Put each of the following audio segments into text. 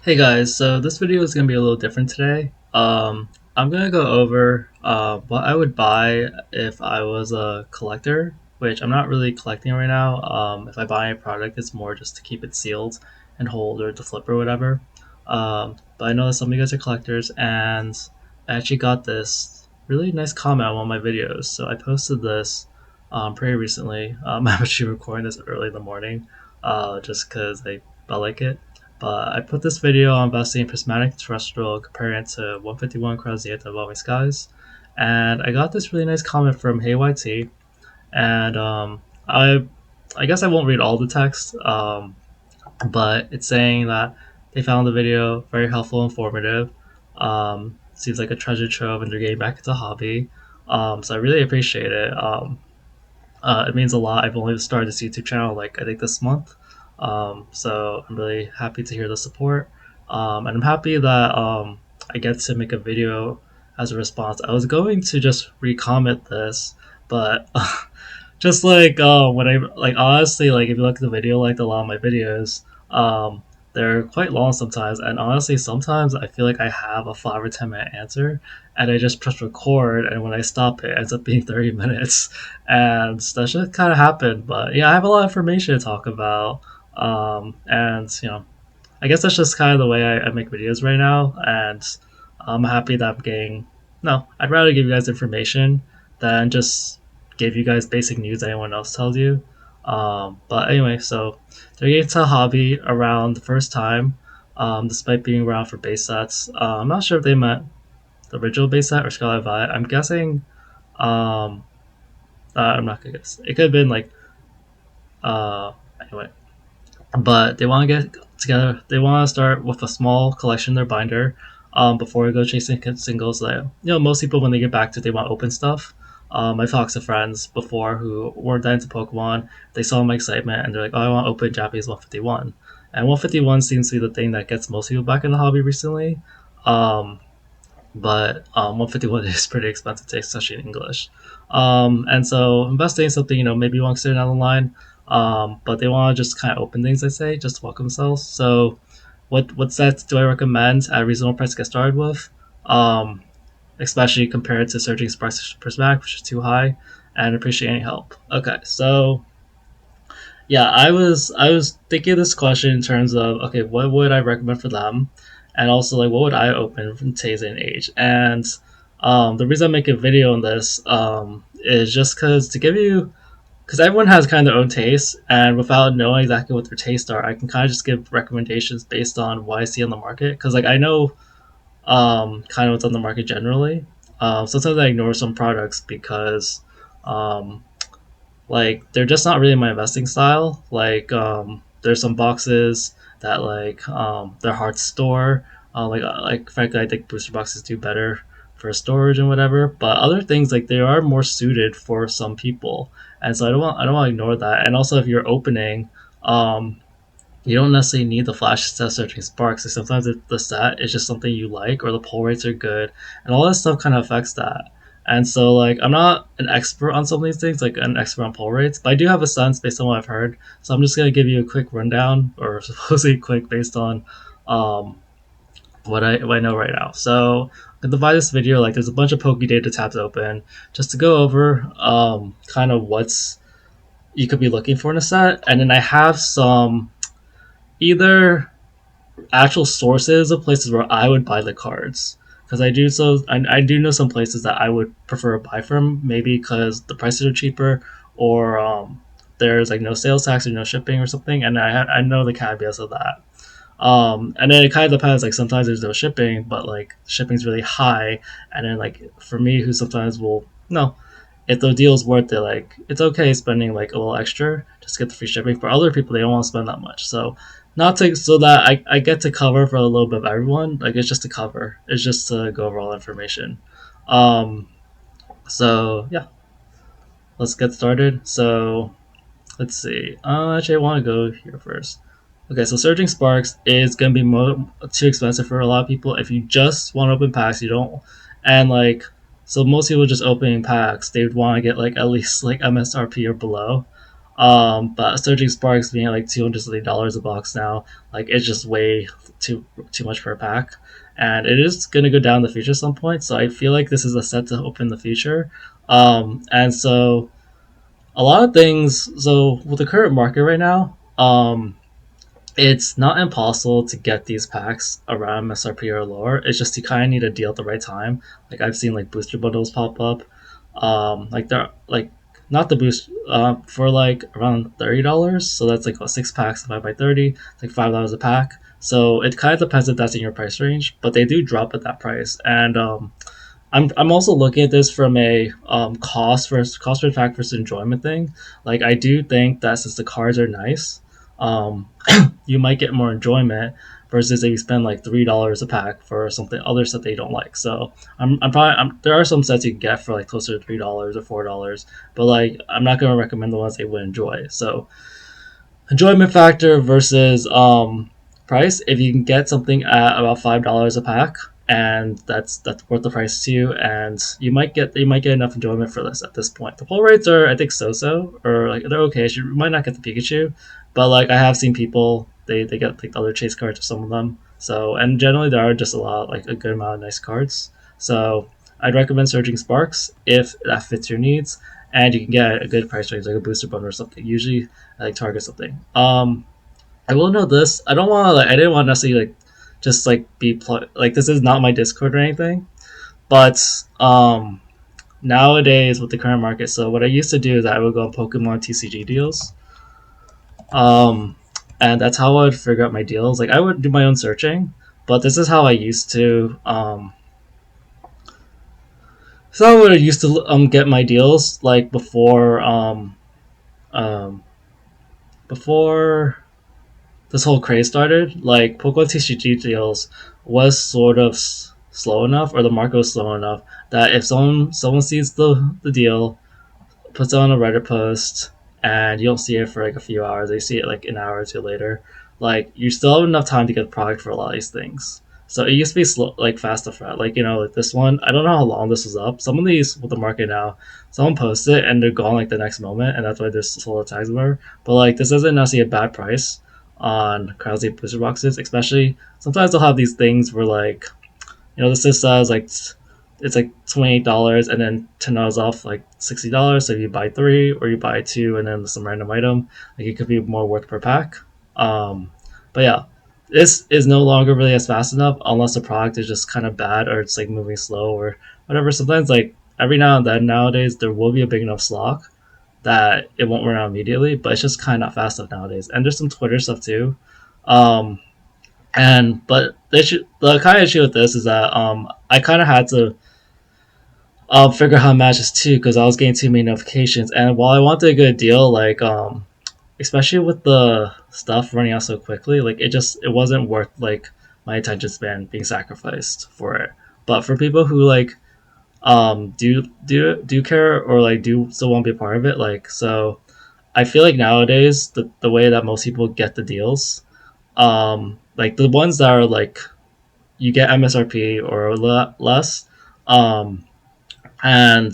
Hey guys, so this video is going to be a little different today. I'm going to go over what I would buy if I was a collector, which I'm not really collecting right now. If I buy a product, it's more just to keep it sealed and hold or to flip or whatever. But I know that some of you guys are collectors, and I actually got this really nice comment on one of my videos. So I posted this pretty recently. I'm actually recording this early in the morning just because I felt like it. But I put this video on investing in prismatic terrestrial comparing it to 151 across Zenith evolving skies, and I got this really nice comment from HeyYT, and I guess I won't read all the text, but it's saying that they found the video very helpful and informative. Seems like a treasure trove, and they're getting back into the hobby. So I really appreciate it. It means a lot. I've only started this YouTube channel like I think this month, so I'm really happy to hear the support, and I'm happy that I get to make a video as a response. I was going to just recomment this, but just like when I like honestly like if you look at the video like a lot of my videos, they're quite long sometimes, and honestly sometimes I feel like I have a 5 or 10 minute answer, and I just press record, and when I stop it ends up being 30 minutes, and that should kind of happen. But yeah, I have a lot of information to talk about, and I guess that's just kind of the way I make videos right now, and I'm happy that I'm getting. No, I'd rather give you guys information than just give you guys basic news that anyone else tells you. But anyway, so they're getting to a hobby around the first time, despite being around for base sets. I'm not sure if they meant the original base set or Scarlet Violet. I'm guessing. Um, I'm not gonna guess. It could have been like. Anyway, but they want to get together. They want to start with a small collection in their binder before we go chasing singles. That most people when they get back to it, they want open stuff. I've talked to friends before who weren't that into Pokemon. They saw my excitement and they're like, "Oh, I want to open Japanese 151." And 151 seems to be the thing that gets most people back in the hobby recently. Um, but 151 is pretty expensive, especially in English. And so investing in something, maybe you want to consider down the line, but they want to just kind of open things, I say, just to welcome themselves. So, what sets do I recommend at a reasonable price to get started with? Um, Especially compared to Surging Sparks Prismatic, which is too high, and appreciate any help. Okay, so yeah, I was thinking of this question in terms of okay, what would I recommend for them, and also like what would I open from today's day and age. And the reason I make a video on this is just because to give you because everyone has kind of their own tastes, and without knowing exactly what their tastes are, I can kind of just give recommendations based on what I see on the market. Because like I know kind of what's on the market generally. Sometimes I ignore some products because um, like they're just not really my investing style. Like there's some boxes that like they're hard to store. Like frankly, I think booster boxes do better for storage and whatever. But other things like they are more suited for some people, and so I don't want to ignore that. And also, if you're opening, um, you don't necessarily need the flash set searching sparks. Like sometimes the set is just something you like, or the pull rates are good, and all that stuff kind of affects that. And so, like, I'm not an expert on some of these things, like an expert on pull rates, but I do have a sense based on what I've heard. So I'm just gonna give you a quick rundown, or supposedly quick, based on um, what I know right now. So I'm gonna divide this video like there's a bunch of Poke data tabs open, just to go over kind of what's you could be looking for in a set, and then I have some either actual sources of places where I would buy the cards because I do know some places that I would prefer to buy from, maybe because the prices are cheaper, or there's like no sales tax or no shipping or something, and I know the caveats of that. And then it kind of depends. Like sometimes there's no shipping, but like shipping's really high, and then like for me, who sometimes will no, if the deal's worth it, like it's okay spending like a little extra just to get the free shipping. For other people, they don't want to spend that much, so not to so that I get to cover for a little bit of everyone. Like it's just to cover. It's just to go over all information. Um, so yeah, let's get started. So let's see. Actually, I want to go here first. Okay, so Surging Sparks is gonna be too expensive for a lot of people. If you just want to open packs, you don't, and like, so most people just opening packs, they would want to get like at least like MSRP or below. But Surging Sparks being like $200 a box now, like it's just way too much for a pack, and it is gonna go down in the future at some point. So I feel like this is a set to open in the future, and so a lot of things. So with the current market right now, it's not impossible to get these packs around MSRP or lower. It's just you kind of need a deal at the right time. Like I've seen like booster bundles pop up, like they're like not the boost for like around $30. So that's like what, 6 packs divided by 30. It's like $5 a pack. So it kind of depends if that's in your price range, but they do drop at that price. And I'm also looking at this from a cost per fact versus enjoyment thing. Like I do think that since the cards are nice, um, you might get more enjoyment versus if you spend like $3 a pack for something other stuff that you don't like. So there are some sets you can get for like closer to $3 or $4, but like I'm not gonna recommend the ones they would enjoy. So enjoyment factor versus price. If you can get something at about $5 a pack, and that's worth the price to you, and you might get enough enjoyment for this at this point. The pull rates are I think so or like they're okay. You might not get the Pikachu, but like I have seen people they get like other chase cards or some of them. So and generally there are just a lot like a good amount of nice cards. So I'd recommend Surging Sparks if that fits your needs, and you can get a good price range like a booster bundle or something. Usually like target something. I will know this. I don't want to like. I didn't want to necessarily like just like like this is not my Discord or anything. But nowadays with the current market, so what I used to do is I would go on Pokemon TCG deals. Um, and that's how I would figure out my deals. Like I would do my own searching, but this is how I used to. So I would used to get my deals like um before this whole craze started, like Pokemon TCG deals was sort of slow enough, or the market was slow enough that if someone sees the deal, puts it on a Reddit post, and you don't see it for like a few hours, they see it like an hour or two later, like you still have enough time to get the product for a lot of these things. So it used to be slow, like fast to fret. Like like this one, I don't know how long this was up. Some of these with the market now, someone posts it and they're gone like the next moment, and that's why there's solar tags were. But like this isn't necessarily a bad price on Krause booster boxes, especially sometimes they'll have these things where like this just says like it's like $28 and then $10 off like $60. So if you buy three or you buy two and then some random item, like it could be more worth per pack. But yeah, this is no longer really as fast enough unless the product is just kind of bad or it's like moving slow or whatever. Sometimes like every now and then nowadays there will be a big enough slot that it won't run out immediately, but it's just kind of not fast enough nowadays. And there's some Twitter stuff too. Um, and but the kind of issue with this is that I kind of had to figure out how to match this too because I was getting too many notifications. And while I wanted a good deal, like especially with the stuff running out so quickly, like it wasn't worth like my attention span being sacrificed for it. But for people who like do care or like do still want to be a part of it, like so I feel like nowadays the way that most people get the deals, like the ones that are like you get MSRP or less, um, and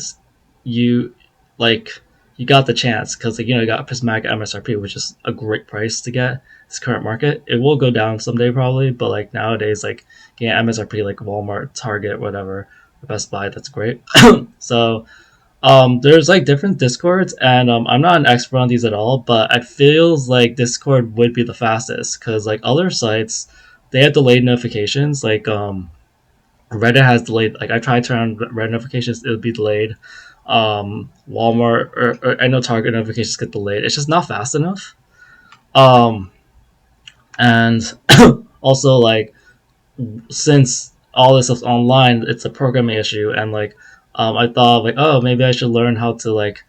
you like you got the chance because like you got Prismatic MSRP, which is a great price to get this current market. It will go down someday probably, but like nowadays like getting MSRP like Walmart, Target, whatever, Best Buy, that's great. So there's like different discords, and I'm not an expert on these at all, but it feels like Discord would be the fastest because like other sites, they have delayed notifications. Like Reddit has delayed. Like I tried to turn on Reddit notifications, it would be delayed. Walmart or I know Target notifications get delayed. It's just not fast enough. Um, and also like since all this stuff's online, it's a programming issue, and like I thought like oh maybe I should learn how to like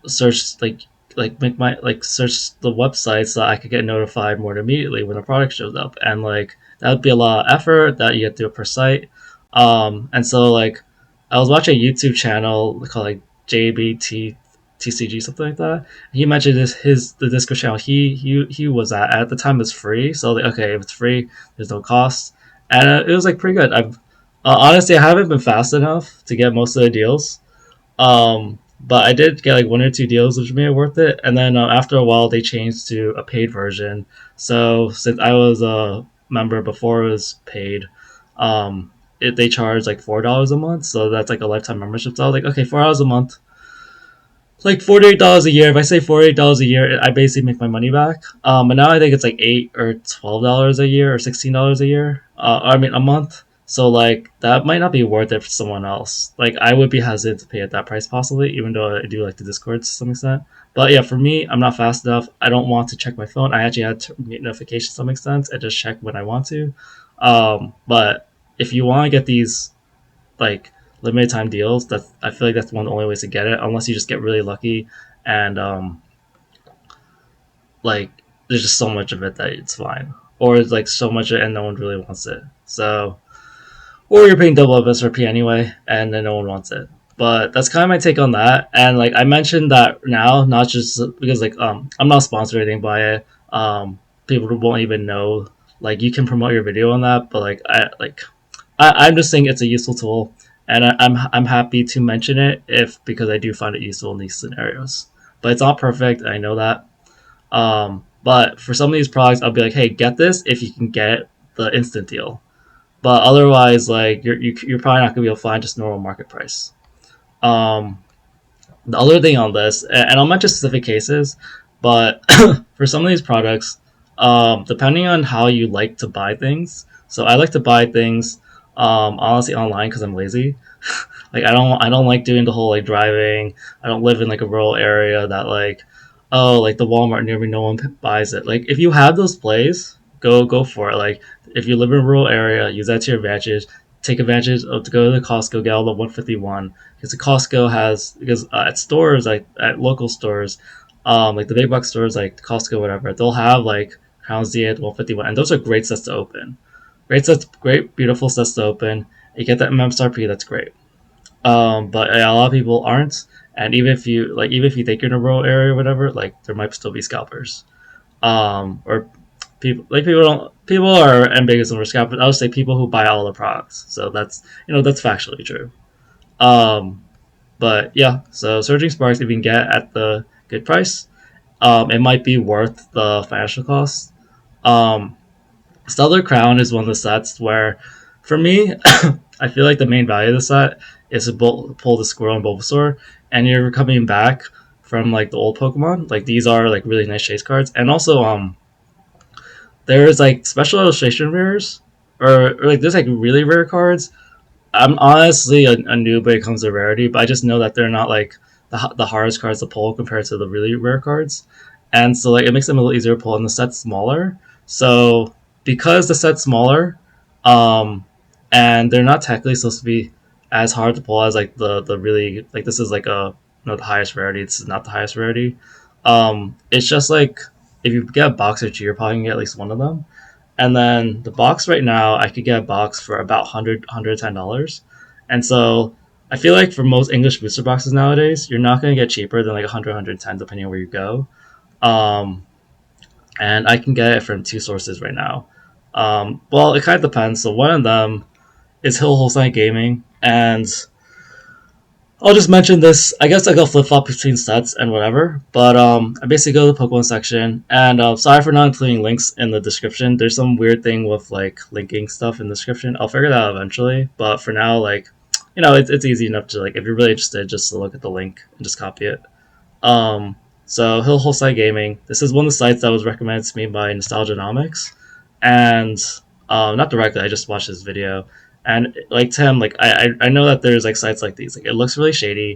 search like make my like search the website so I could get notified more immediately when a product shows up, and like that would be a lot of effort that you have to do per site. And so like I was watching a YouTube channel called like JBT TCG something like that. He mentioned the Discord channel he was at the time was free, so like okay if it's free there's no cost, and it was like pretty good. I've honestly I haven't been fast enough to get most of the deals, But I did get like one or two deals, which made it worth it. And then after a while, they changed to a paid version. So since I was a member before it was paid, they charged like $4 a month. So that's like a lifetime membership. So I was like, okay, $4 a month, like $48 a year. If I say $48 a year, I basically make my money back. But now I think it's like $8 or $12 a year or $16 a year. I mean a month. So like that might not be worth it for someone else. Like I would be hesitant to pay at that price possibly, even though I do like the Discord to some extent. But yeah, for me, I'm not fast enough. I don't want to check my phone. I actually had to get notifications to some extent. I just check when I want to. But if you want to get these like limited time deals, that I feel like that's one of the only ways to get it, unless you just get really lucky and like there's just so much of it that it's fine, or it's like so much of it and no one really wants it. So, or you're paying double MSRP anyway, and then no one wants it. But that's kind of my take on that. And like I mentioned that now, not just because like I'm not sponsored or anything by it. People won't even know. Like you can promote your video on that, but I'm just saying it's a useful tool, and I'm happy to mention it if because I do find it useful in these scenarios. But it's not perfect. I know that. But for some of these products, I'll be like, hey, get this if you can get the instant deal. But otherwise, like you're probably not gonna be able to find just normal market price. Um, the other thing on this, and I'll mention specific cases, but for some of these products, depending on how you like to buy things, so I like to buy things honestly online because I'm lazy. Like I don't like doing the whole like driving. I don't live in like a rural area that like oh like the Walmart near me no one buys it. Like if you have those plays, go for it. Like if you live in a rural area, use that to your advantage. Take advantage of to go to the Costco, get all the 151 because the Costco has because at stores like at local stores, like the big box stores like Costco whatever, they'll have like Crown Zenith 151, and those are great sets to open. Great beautiful sets to open. You get that MSRP, that's great. But yeah, a lot of people aren't, and even if you think you're in a rural area or whatever, like there might still be scalpers. Or people are ambiguous over scalpers. I would say people who buy all the products. So that's factually true. Um, but yeah, so Surging Sparks if you can get at the good price, it might be worth the financial cost. Um, Stellar Crown is one of the sets where, for me, I feel like the main value of the set is to pull the Squirrel and Bulbasaur, and you're coming back from like the old Pokemon. Like these are like really nice chase cards, and also there's like special illustration rares, or like there's like really rare cards. I'm honestly a noob when it comes to rarity, but I just know that they're not like the hardest cards to pull compared to the really rare cards, and so like it makes them a little easier to pull, and the set's smaller. So because the set's smaller, um, and they're not technically supposed to be as hard to pull as like the really like this is like a the highest rarity. This is not the highest rarity. It's just like if you get a box or two, you're probably gonna get at least one of them. And then the box right now, I could get a box for about $110. And so I feel like for most English booster boxes nowadays, you're not going to get cheaper than like 100, depending on where you go. Um, and I can get it from two sources right now. Well, it kind of depends. So one of them is Hill Holstein Gaming, and I'll just mention this. I guess I go flip flop between sets and whatever, but I basically go to the Pokemon section, and sorry for not including links in the description. There's some weird thing with like linking stuff in the description. I'll figure that out eventually, but for now, like it's easy enough to like if you're really interested, just to look at the link and just copy it. So Hill Holstein Gaming. This is one of the sites that was recommended to me by Nostalgianomics, and not directly. I just watched this video, and like Tim, like I know that there's like sites like these. Like it looks really shady.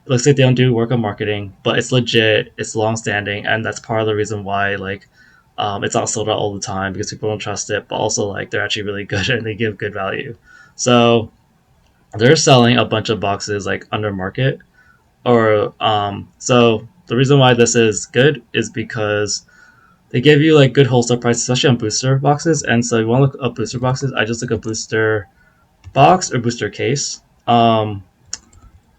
It looks like they don't do work on marketing, but it's legit. It's long standing, and that's part of the reason why like it's not sold out all the time because people don't trust it. But also like they're actually really good and they give good value. So they're selling a bunch of boxes like under market or so the reason why this is good is because they give you like good wholesale prices, especially on booster boxes. And so you want to look up booster boxes. I just look up booster box or booster case. I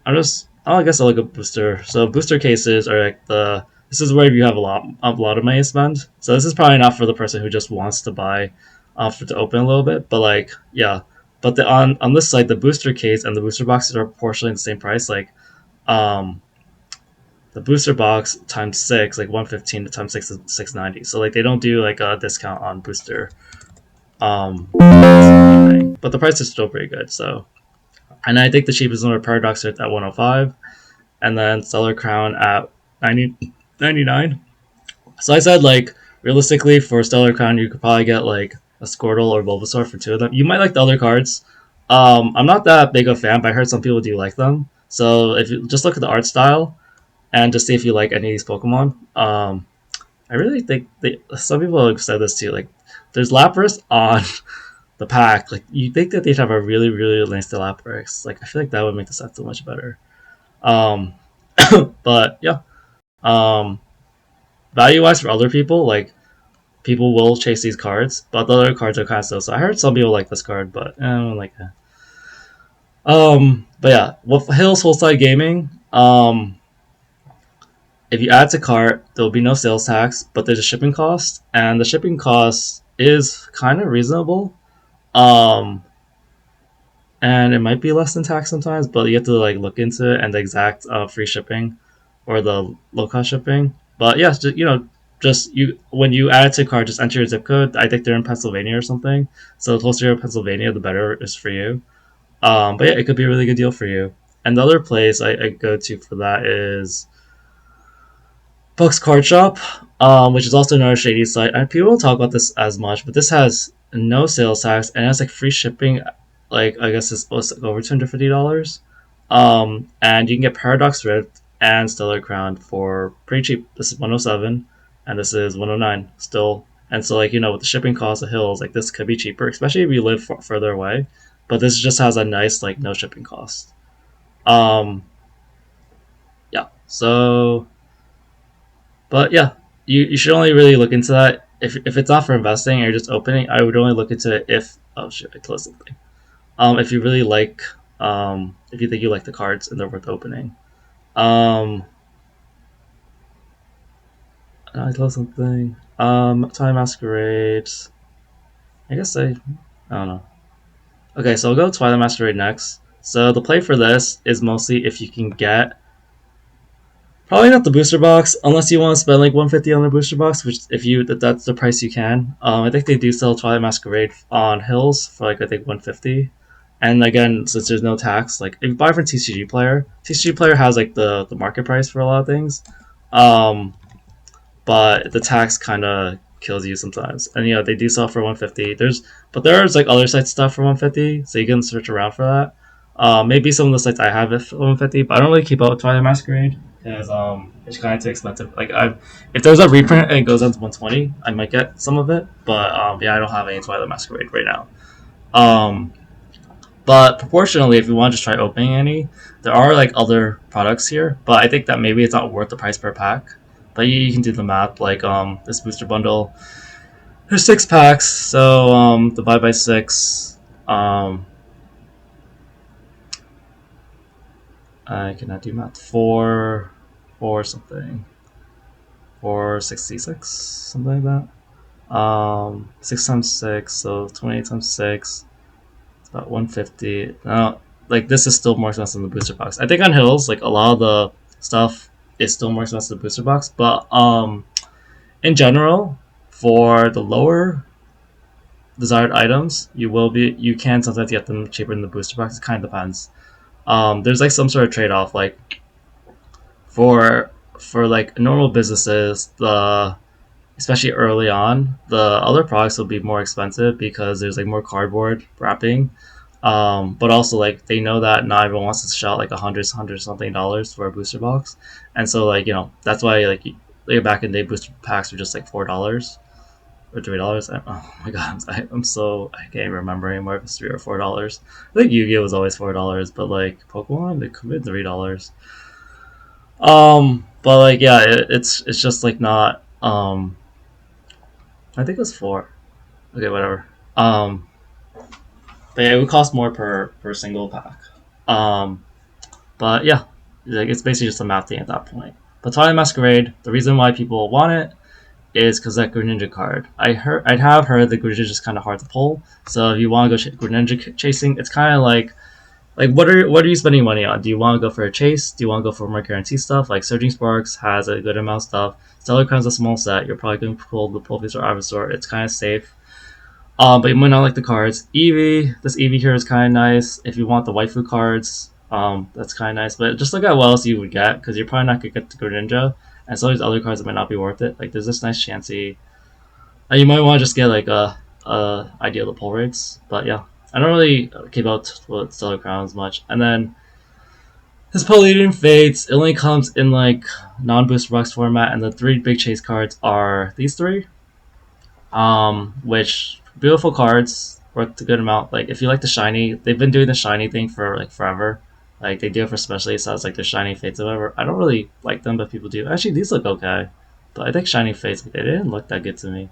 guess I'll look up booster. So booster cases are like this is where you have a lot of money to spend. So this is probably not for the person who just wants to buy for to open a little bit, but like yeah. But on this site, the booster case and the booster boxes are proportionally the same price. Like um the booster box times six, like 115 to times six is 690. So like they don't do like a discount on booster. But the price is still pretty good. So, and I think the cheapest one are Paradox at 105, and then Stellar Crown at 99. So I said like realistically for Stellar Crown you could probably get like a Squirtle or Bulbasaur for two of them. You might like the other cards. I'm not that big a fan, but I heard some people do like them. So if you just look at the art style and just see if you like any of these Pokemon. I really think some people have said this too. Like, there's Lapras on the pack. Like, you think that they'd have a really, really nice Lapras. Like, I feel like that would make the set so much better. Um, but yeah, um, value wise for other people, like people will chase these cards, but the other cards are kind of slow. So I heard some people like this card, but I don't like that. But yeah, with Hills Full Side Gaming, if you add to cart, there will be no sales tax, but there's a shipping cost, and the shipping cost is kind of reasonable. Um, and it might be less than tax sometimes, but you have to like look into it and the exact free shipping or the low cost shipping. But yeah, just you when you add it to cart, just enter your zip code. I think they're in Pennsylvania or something, so the closer to Pennsylvania, the better is for you. But yeah, it could be a really good deal for you. And the other place I go to for that is Buck's Card Shop, which is also another shady site. And people don't talk about this as much, but this has no sales tax and it has like free shipping. Like I guess it's supposed to go over $250. And you can get Paradox Rift and Stellar Crown for pretty cheap. This is 107, and this is 109 still. And so like with the shipping cost of Hills, like this could be cheaper, especially if you live further away. But this just has a nice like no shipping cost. Um, yeah. So but yeah, you should only really look into that if it's not for investing and you're just opening. I would only look into it if oh shit I closed something. If you really like if you think you like the cards and they're worth opening. I closed something. Time Masquerade. I guess I don't know. Okay, so I'll go Twilight Masquerade next. So the play for this is mostly if you can get probably not the booster box, unless you want to spend like 150 on the booster box, which that's the price you can. I think they do sell Twilight Masquerade on Hills for like I think 150. And again, since there's no tax, like if you buy from TCG Player has like the market price for a lot of things, but the tax kind of kills you sometimes. And they do sell for 150. There's like other sites stuff for 150, so you can search around for that. Maybe some of the sites I have it for 150, but I don't really keep up with Twilight Masquerade because it's kind of too expensive. Like if there's a reprint and it goes down to 120, I might get some of it, but yeah, I don't have any Twilight Masquerade right now. But proportionally, if you want to just try opening any, there are like other products here, but I think that maybe it's not worth the price per pack. But you can do the math. Like this booster bundle, there's 6 packs, so divide by 6. I cannot do math. Four something. 466, something like that. 6 times 6, so 28 times 6. It's about 150. Now, like this is still more expensive than the booster box. I think on Hills, like a lot of the stuff is still more expensive than the booster box, but in general, for the lower desired items, you can sometimes get them cheaper than the booster box. It kind of depends. There's like some sort of trade off. Like for like normal businesses, especially early on, the other products will be more expensive because there's like more cardboard wrapping. But also like they know that not everyone wants to shell like hundred something dollars for a booster box, and so like that's why like back in the day booster packs were just like $4 or $3. Oh my god, I can't even remember anymore if it's $3 or $4. I think Yu-Gi-Oh was always $4, but like Pokemon they could be $3. But like yeah, it's just like not. I think it was 4. Okay, whatever. But yeah, it would cost more per single pack. Um, but yeah, like it's basically just a math thing at that point. But Twilight Masquerade, the reason why people want it is because that Greninja card. I'd have heard the Greninja is kind of hard to pull. So if you want to go Greninja chasing, it's kind of like Like, what are you spending money on? Do you want to go for a chase? Do you want to go for more guaranteed stuff? Like Surging Sparks has a good amount of stuff. Stellar Crown's a small set. You're probably going to pull the Pulvis or Ivysaur. It's kind of safe. But you might not like the cards. Eevee, this Eevee here is kind of nice. If you want the waifu cards, that's kind of nice. But just look at what else you would get, because you're probably not going to get the Greninja. And some of these other cards that might not be worth it. Like, there's this nice Chansey. And you might want to just get, like, a idea of the pull rates. But yeah, I don't really keep out with Stellar Crowns much. And then his Palladium Fates, it only comes in, like, non-boost Rux format. And the three big chase cards are these three. Which beautiful cards worth a good amount. Like if you like the shiny, they've been doing the shiny thing for like forever. Like they do it for specialty sets, like the shiny fates or whatever. I don't really like them, but people do. Actually, these look okay, but I think shiny fates they didn't look that good to me.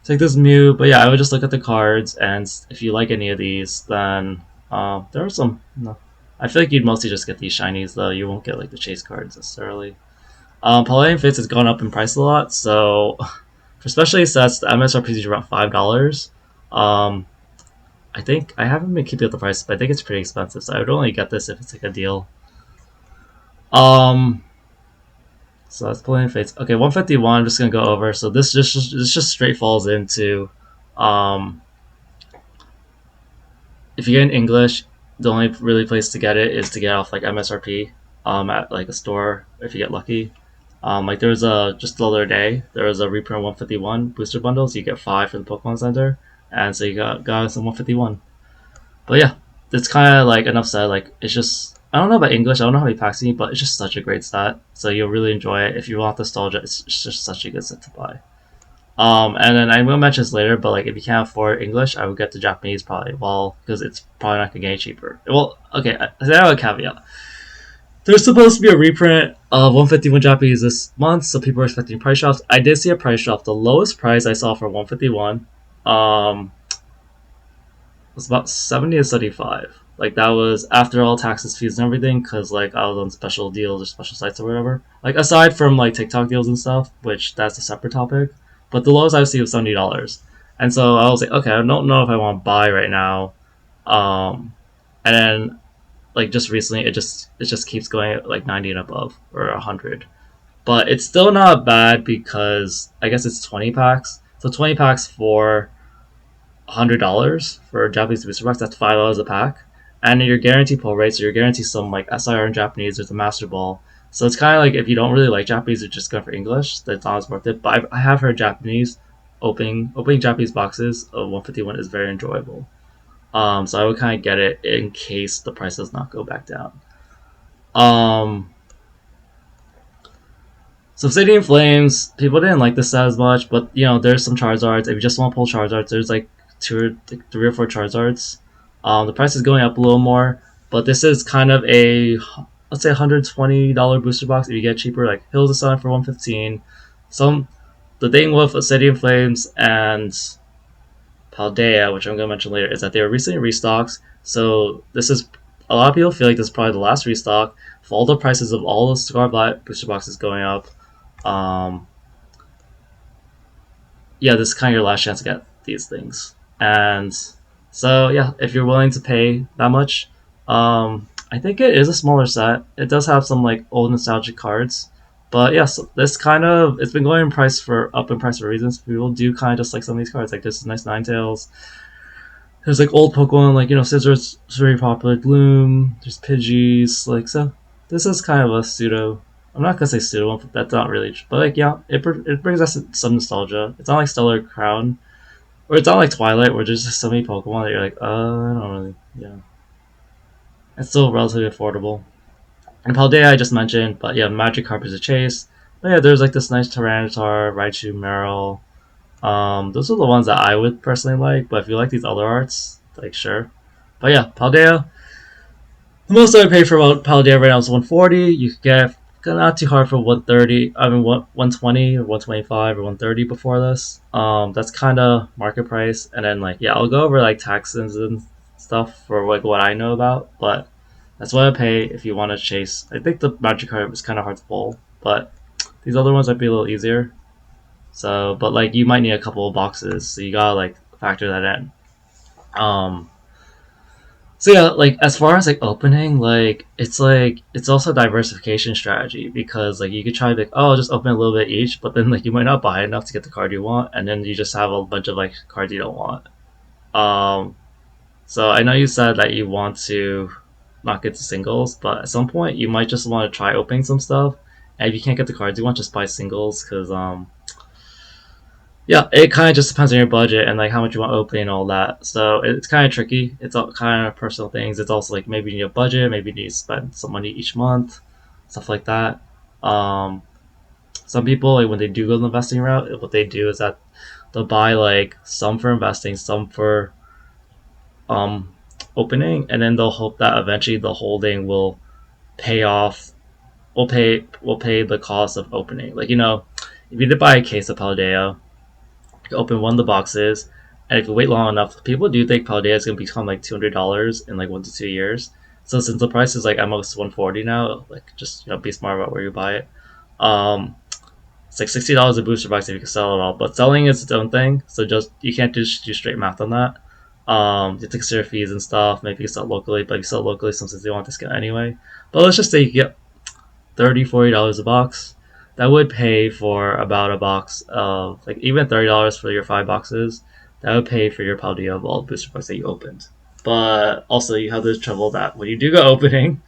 It's like this Mew, but yeah, I would just look at the cards, and if you like any of these, then there are some. No, I feel like you'd mostly just get these shinies though. You won't get like the chase cards necessarily. Palladium Fates has gone up in price a lot, so for specialty sets, the MSRP is around $5. Um, I think I haven't been keeping up the price, but I think it's pretty expensive. So I would only get this if it's like a deal. Um, so that's Palladium Fates. Okay, 151. I'm just gonna go over. So this just straight falls into, um, if you get in English, the only really place to get it is to get off like MSRP, at like a store if you get lucky. Like there was a just the other day there was a reprint 151 booster bundles. You get 5 from the Pokemon Center, and so you got some 151. But yeah, it's kind of like enough said. Like it's just I don't know about English. I don't know how many packs you need, but it's just such a great set. So you'll really enjoy it if you want nostalgia. It's just such a good set to buy. And then I will mention this later, but like if you can't afford English, I would get the Japanese probably. Well, because it's probably not gonna get any cheaper. Well, okay, I have a caveat. There's supposed to be a reprint of 151 Japanese this month, so people are expecting price drops. I did see a price drop. The lowest price I saw for 151 was about 70 to 75. Like that was after all taxes, fees, and everything, because like I was on special deals or special sites or whatever. Like aside from like TikTok deals and stuff, which that's a separate topic. But the lowest I see was $70, and so I was like, okay, I don't know if I want to buy right now. Um, and then like just recently it just keeps going at like 90 and above or 100, but it's still not bad because I guess it's 20 packs, so 20 packs for $100 for Japanese booster box, that's $5 a pack, and your guarantee pull rates, so you're guaranteed some like SIR in Japanese. There's a master ball, so it's kind of like if you don't really like Japanese or just go for English, that's not as worth it. But I have heard Japanese opening Japanese boxes of 151 is very enjoyable. So I would kind of get it in case the price does not go back down. Um, so Obsidian Flames, people didn't like this as much, but you know there's some Charizards. If you just want to pull Charizards, there's like three or four Charizards. The price is going up a little more, but this is kind of a let's say $120 booster box. If you get cheaper, like Hills of Sun for 115. Some the thing with Obsidian Flames and Paldea, which I'm going to mention later, is that they were recently restocks. So this is a lot of people feel like this is probably the last restock. For all the prices of all the Scar Black booster boxes going up, um, yeah, this is kind of your last chance to get these things. And so yeah, if you're willing to pay that much, I think it is a smaller set. It does have some like old nostalgic cards, but yeah, so this kind of it's been going in price for up in price for reasons. People do kind of just like some of these cards. Like this is nice Ninetales. There's like old Pokemon like Scizor's very popular. Gloom. There's Pidgeys. Like so, this is kind of a pseudo. I'm not gonna say pseudo one, but that's not really. But like yeah, it brings us some nostalgia. It's not like Stellar Crown, or it's not like Twilight, where there's just so many Pokemon that you're like, I don't really, yeah. It's still relatively affordable. And Paldea I just mentioned, but yeah, Magikarp is a chase. But yeah, there's like this nice Tyranitar, Raichu, Meryl. Those are the ones that I would personally like. But if you like these other arts, like sure. But yeah, Paldea. The most I would pay for Paldea right now is 140. You could get not too hard for 130. I mean, 120 or 125 or 130 before this. That's kind of market price. And then like yeah, I'll go over like taxes and stuff for like what I know about, but that's what I pay if you want to chase. I think the Magikarp is kind of hard to pull, but these other ones might be a little easier. So, but like you might need a couple of boxes, so you gotta like factor that in. Um, So yeah, like as far as like opening, like it's also a diversification strategy because like you could try like, oh, just open a little bit each, but then like you might not buy enough to get the card you want, and then you just have a bunch of like cards you don't want. Um, so I know you said that you want to not get the singles, but at some point you might just want to try opening some stuff. And if you can't get the cards you want, just buy singles because yeah, it kind of just depends on your budget and like how much you want opening and all that. So it's kind of tricky. It's all kind of personal things. It's also like maybe you need a budget, maybe you need to spend some money each month, stuff like that. Um, some people like when they do go the investing route, what they do is that they'll buy like some for investing, some for um opening, and then they'll hope that eventually the holding will pay off. Will pay the cost of opening. Like if you did buy a case of Paladeo, you open one of the boxes, and if you wait long enough, people do think Paldea is going to become like $200 in like 1 to 2 years. So since the price is like almost 140 now, like just be smart about where you buy it. Um, it's like $60 a booster box if you can sell it all, but selling is its own thing. So just you can't just do straight math on that. You have to consider fees and stuff. Maybe you sell locally, but if you sell locally, sometimes they want discount anyway. But let's just say you get 30 $40 a box. That would pay for about a box of like even $30 for your 5 boxes. That would pay for your Paldea of all the booster packs that you opened. But also you have this trouble that when you do go opening,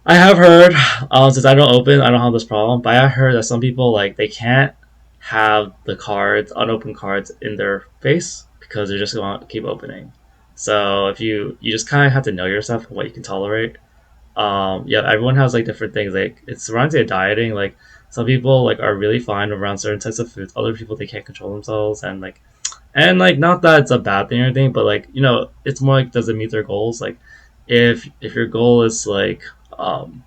I have heard, since I don't open, I don't have this problem. But I heard that some people like they can't have the cards, unopened cards, in their face because they're just going to keep opening. So if you just kind of have to know yourself and what you can tolerate. Yeah, everyone has like different things. Like it's reminds me of dieting. Like some people like are really fine around certain types of foods. Other people they can't control themselves, and not that it's a bad thing or anything, but like it's more like does it meet their goals? Like if your goal is like sometimes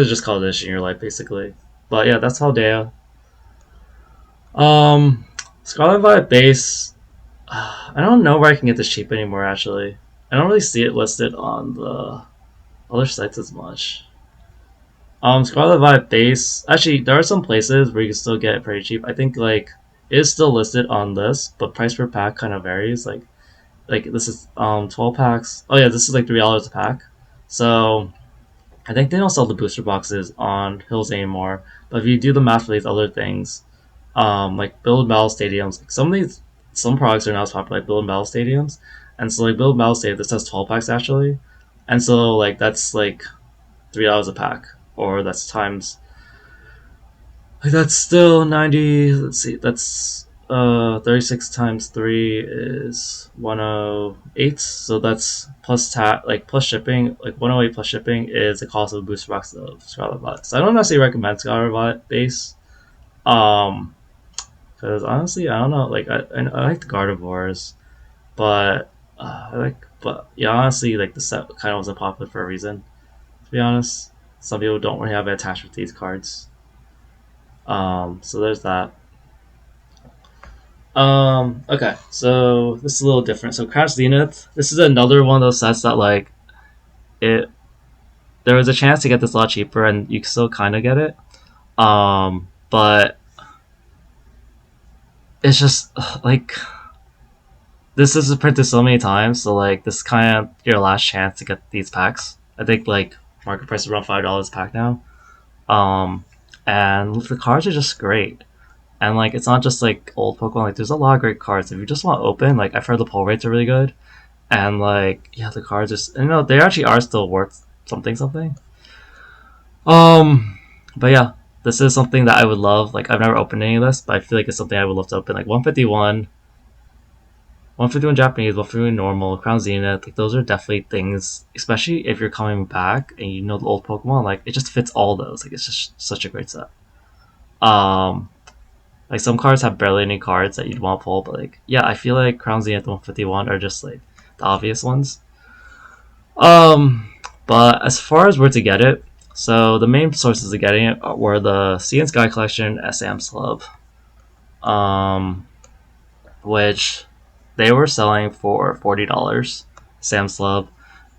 it's just called a dish in your life basically. But yeah, that's Haldea. Um, Scarlet Violet base. I don't know where I can get this cheap anymore. Actually, I don't really see it listed on the other sites as much. Scarlet Violet base. Actually, there are some places where you can still get it pretty cheap. I think like it is still listed on this, but price per pack kind of varies. Like this is 12 packs. Oh yeah, this is like $3 a pack. So I think they don't sell the booster boxes on Hills anymore. But if you do the math for these other things, like build battle stadiums, like some products are not as popular like build battle stadiums, and so like build battle stadium this has 12 packs actually, and so like that's like $3 a pack, or that's times like that's still 90. Let's see, that's 36 times 3 is 108. So that's plus like plus shipping, like 108 plus shipping is the cost of a booster box of Scarlet Violet. So I don't necessarily recommend Scarlet Violet base. Um, because honestly, I don't know. Like I like the Gardevoirs, but but yeah, honestly, like the set kind of wasn't popular for a reason. To be honest, some people don't really have an attachment with these cards. So there's that. Okay, so this is a little different. So Crash Zenith, this is another one of those sets that like it. There was a chance to get this a lot cheaper, and you still kind of get it. But it's just like this is printed so many times, so like this is kind of your last chance to get these packs. I think like market price is around $5 a pack now. Um, and the cards are just great. And like it's not just like old Pokemon. Like there's a lot of great cards. If you just want to open, like I've heard the pull rates are really good, and like yeah, the cards just they actually are still worth something something. Um, but yeah, this is something that I would love. Like I've never opened any of this, but I feel like it's something I would love to open. Like 151, 151 Japanese, 151 normal, Crown Zenith. Like those are definitely things, especially if you're coming back and you know the old Pokemon. Like it just fits all those. Like it's just such a great set. Um, Like some cards have barely any cards that you'd want to pull, but like yeah, I feel like Crown Zenith 151 are just like the obvious ones. Um, but as far as where to get it, so the main sources of getting it were the Sea and Sky Collection at Sam's Club, um, which they were selling for $40. Sam's Club,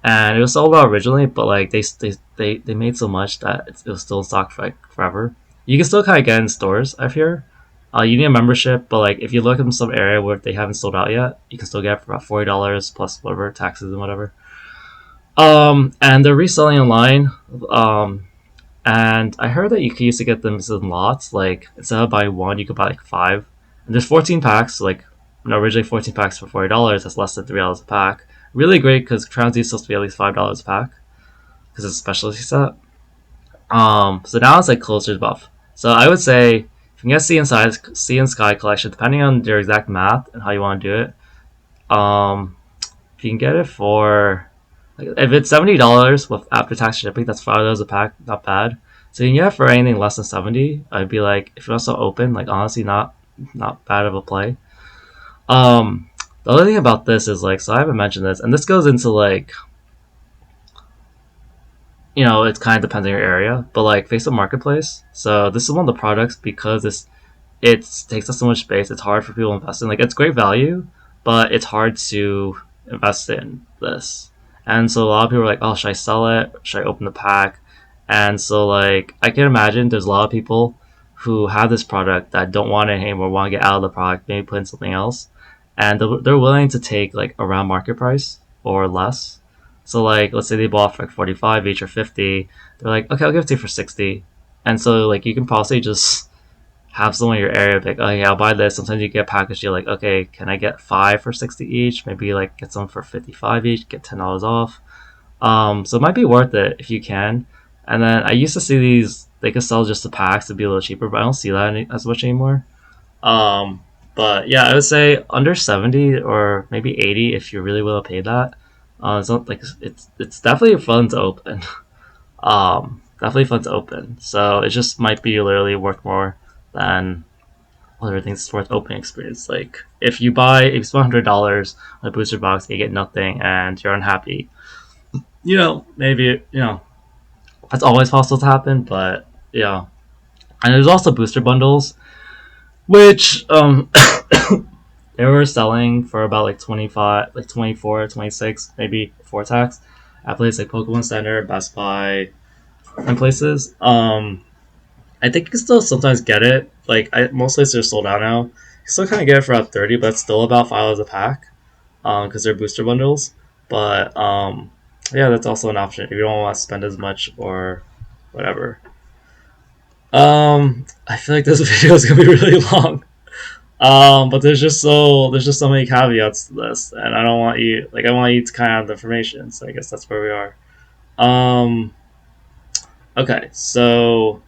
and it was sold out originally, but like they made so much that it was still in stock for like forever. You can still kind of get in stores, I hear. You need a membership, but like if you look in some area where they haven't sold out yet, you can still get it for about $40 plus whatever taxes and whatever. And they're reselling online. And I heard that you could used to get them in lots. Like instead of buying one, you could buy like five. And there's 14 packs. So like originally 14 packs for $40. That's less than $3 a pack. Really great because Crown Z is supposed to be at least $5 a pack because it's a specialty set. So now it's like closer to buff. So I would say if you can get Sea and Sky collection, depending on your exact math and how you want to do it, if you can get it for like, if it's $70 with after tax shipping, that's $5 a pack, not bad. So you can get it for anything less than 70. I'd be like, if you're also open, like honestly, not bad of a play. The other thing about this is like, so I haven't mentioned this, and this goes into like, it kind of depends on your area, but like Facebook Marketplace. So this is one of the products because it takes up so much space. It's hard for people to invest in. Like it's great value, but it's hard to invest in this. And so a lot of people are like, oh, should I sell it? Should I open the pack? And so like I can imagine there's a lot of people who have this product that don't want it anymore, want to get out of the product, maybe put in something else, and they're willing to take like around market price or less. So like let's say they bought for like 45 each or 50, they're like, okay, I'll give it to you for 60. And so like you can possibly just have someone in your area be like, oh yeah, I'll buy this. Sometimes you get a package, you're like, okay, can I get five for 60 each? Maybe like get some for 55 each, get $10 off. So it might be worth it if you can. And then I used to see these, they could sell just the packs to be a little cheaper, but I don't see that as much anymore. Um, but yeah, I would say under 70 or maybe 80 if you're really willing to pay that. It's not like it's definitely fun to open. Definitely fun to open. So it just might be literally worth more than other things. It's worth opening experience. Like if you spend $100 on a booster box, you get nothing, and you're unhappy. Maybe that's always possible to happen, but yeah. And there's also booster bundles, which they were selling for about like 25, like 24, 26, maybe before tax at places like Pokemon Center, Best Buy, and places. I think you can still sometimes get it. Like most places are sold out now. You can still kind of get it for about 30, but it's still about $5 a pack, because they're booster bundles. But yeah, that's also an option if you don't want to spend as much or whatever. I feel like this video is gonna be really long. But there's just so many caveats to this, and I want you to kind of have the information. So I guess that's where we are. Um, okay, so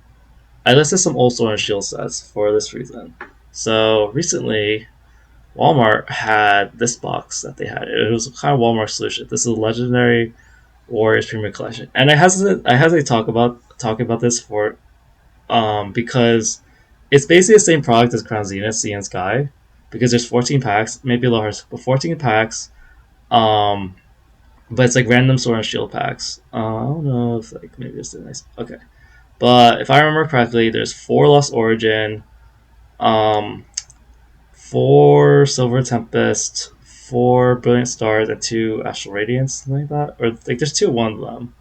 I listed some old Sword and Shield sets for this reason. So recently, Walmart had this box that they had. It was kind of Walmart solution. This is Legendary Warriors Premium Collection, and I hesitate talking about this because it's basically the same product as Crown Zenith, Sea and Sky, because there's 14 packs, maybe a little hard, but 14 packs. Um, but it's like random Sword and Shield packs. I don't know if like maybe it's nice. Okay, but if I remember correctly, there's four Lost Origin, um, four Silver Tempest, four Brilliant Stars, and two Astral Radiance, something like that. Or like there's two one of them.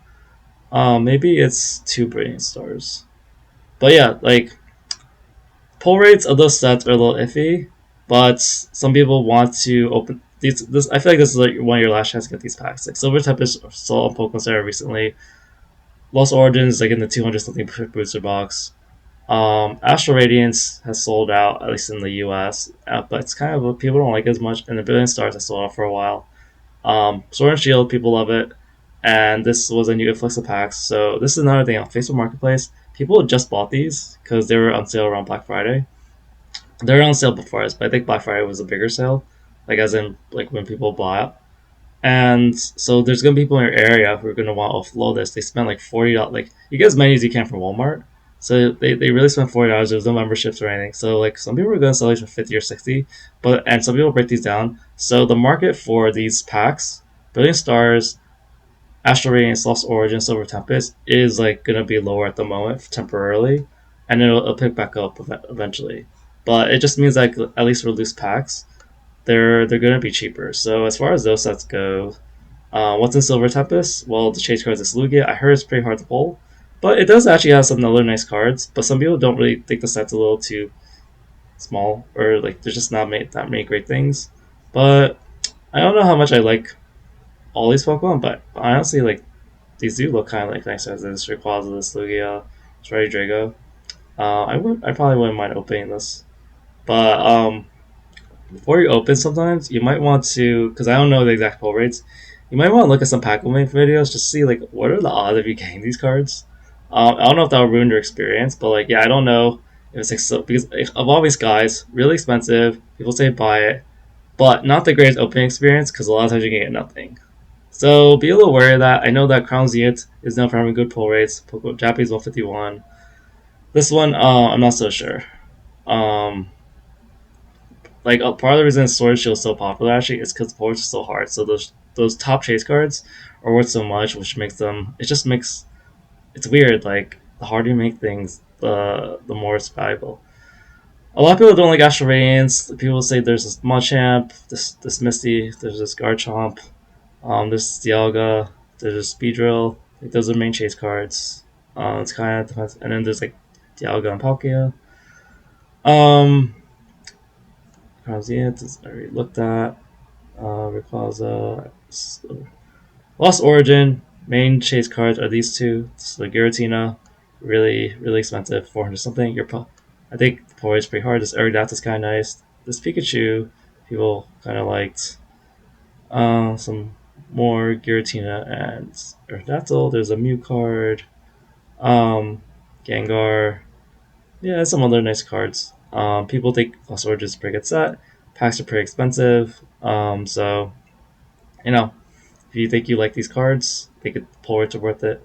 Maybe it's two Brilliant Stars. But yeah, like pull rates of those sets are a little iffy, but some people want to open these. This I feel like this is like one of your last chance to get these packs. Like Silver Tempest sold on Pokemon Center recently. Lost Origins like in the 200 something booster box. Astral Radiance has sold out at least in the U.S., but it's kind of what people don't like as much. And the Billion Stars has sold out for a while. Sword and Shield, people love it, and this was a new influx of packs. So this is another thing on Facebook Marketplace. People just bought these because they were on sale around Black Friday. They were on sale before us, but I think Black Friday was a bigger sale, like as in like when people bought. And so there's gonna be people in your area who are gonna want to offload this. They spend like $40. Like you get as many as you can from Walmart. So they really spent $40. There's no memberships or anything. So like some people are gonna sell these for 50 or 60, and some people break these down. So the market for these packs, Billion Stars, Astral Radiance, Lost Origin, Silver Tempest, is like gonna be lower at the moment temporarily, and it'll pick back up eventually. But it just means like at least for loose packs, they're gonna be cheaper. So as far as those sets go, what's in Silver Tempest? Well, the chase cards is Lugia. I heard it's pretty hard to pull, but it does actually have some other nice cards. But some people don't really think the set's a little too small, or like there's just not made that many great things. But I don't know how much I like all these Pokemon, but honestly, like these do look kind of like nice as this Rayquaza, this Lugia, Stray Drago. I probably wouldn't mind opening this, but before you open, sometimes you might want to, because I don't know the exact pull rates. You might want to look at some pack opening videos just to see like what are the odds of you getting these cards. I don't know if that will ruin your experience, but like yeah, I don't know if it's like so because of all these guys, really expensive. People say buy it, but not the greatest opening experience because a lot of times you can get nothing. So be a little wary of that. I know that Crown Zenith is known for having good pull rates. Japanese 151. This one, I'm not so sure. Um, like part of the reason Sword Shield is so popular actually is because the pull rates are so hard. So those top chase cards are worth so much, which makes them. It just makes it's weird. Like the harder you make things, the more it's valuable. A lot of people don't like Astral Radiance. People say there's this Machamp, this Misty, there's this Garchomp, there's Dialga, there's Speedrill. Like, those are the main chase cards. It's kind of depends, and then there's like Dialga and Palkia. Um, Transient, I already looked at. Rayquaza, Lost Origin. Main chase cards are these two. So the Giratina, really expensive, 400 something. I think the pull is pretty hard. This Ariadat's is kind of nice. This Pikachu, people kind of liked. Some more Giratina and Aerodactyl. There's a Mew card. Um, Gengar. Yeah, some other nice cards. People think Lost Origin is a pretty good set. Packs are pretty expensive. So you know, if you think you like these cards, think the pull rates are worth it.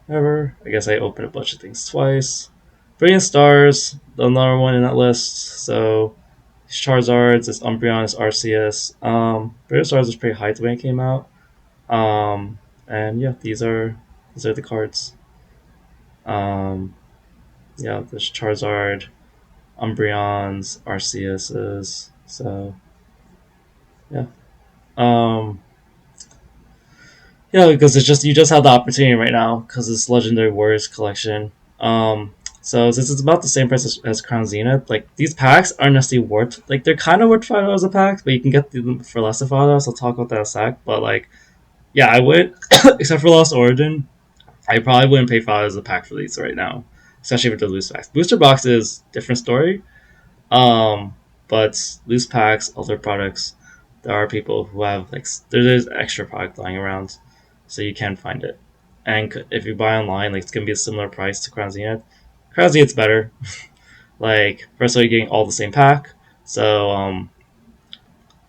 Whatever. I guess I opened a bunch of things twice. Brilliant Stars, another one in that list. So Charizards, this Umbreon, this Arceus. Brilliant Stars was pretty hyped when it came out. And yeah, these are the cards. Um, yeah, there's Charizard, Umbreons, Arceuses. So yeah, um, yeah, because it's just you just have the opportunity right now because it's Legendary Warriors collection. So since it's about the same price as Crown Zenith, like these packs aren't necessarily worth like they're kind of worth $5 a pack, but you can get them for less than $5. I'll talk about that in a sec. But like, yeah, I would, except for Lost Origin, I probably wouldn't pay $5 a pack for these right now, especially with the loose packs. Booster boxes, different story. Um, but loose packs, other products, there are people who have like there's extra product lying around, so you can find it. And if you buy online, like it's gonna be a similar price to Crown Zenith. Crown Zenith's better. Like first of all, you're getting all the same pack, so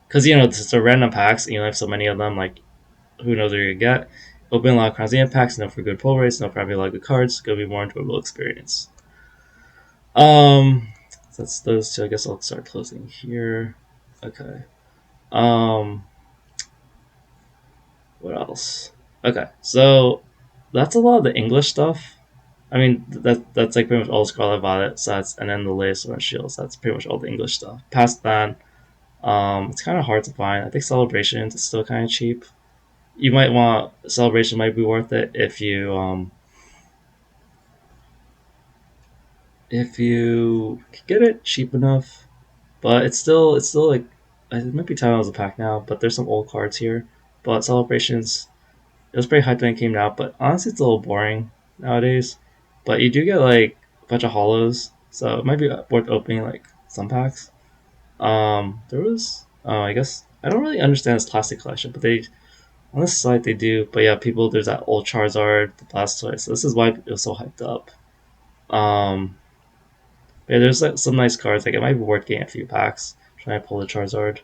because you know it's a random packs, and you have so many of them, like who knows what you're gonna get. Open a lot of Crown Zenith packs, no for good pull rates, no probably a lot of good cards. It's gonna be more enjoyable experience. Um, so that's those two. I guess I'll start closing here. Okay. Um, what else? Okay, so that's a lot of the English stuff. I mean, that's like pretty much all Scarlet Violet sets, and then the latest Orange Shields. That's pretty much all the English stuff. Past that, it's kind of hard to find. I think Celebrations is still kind of cheap. You might want Celebration might be worth it if you get it cheap enough. But it's still like it might be $10 a pack now. But there's some old cards here. But Celebrations, it was pretty hyped when it came out. But honestly, it's a little boring nowadays. But you do get like a bunch of hollows, so it might be worth opening like some packs. There was I guess I don't really understand this classic collection, but they on this site they do. But yeah, people there's that old Charizard, the Blastoise. So this is why it was so hyped up. Um, yeah, there's like some nice cards. Like it might be worth getting a few packs. Trying to pull the Charizard.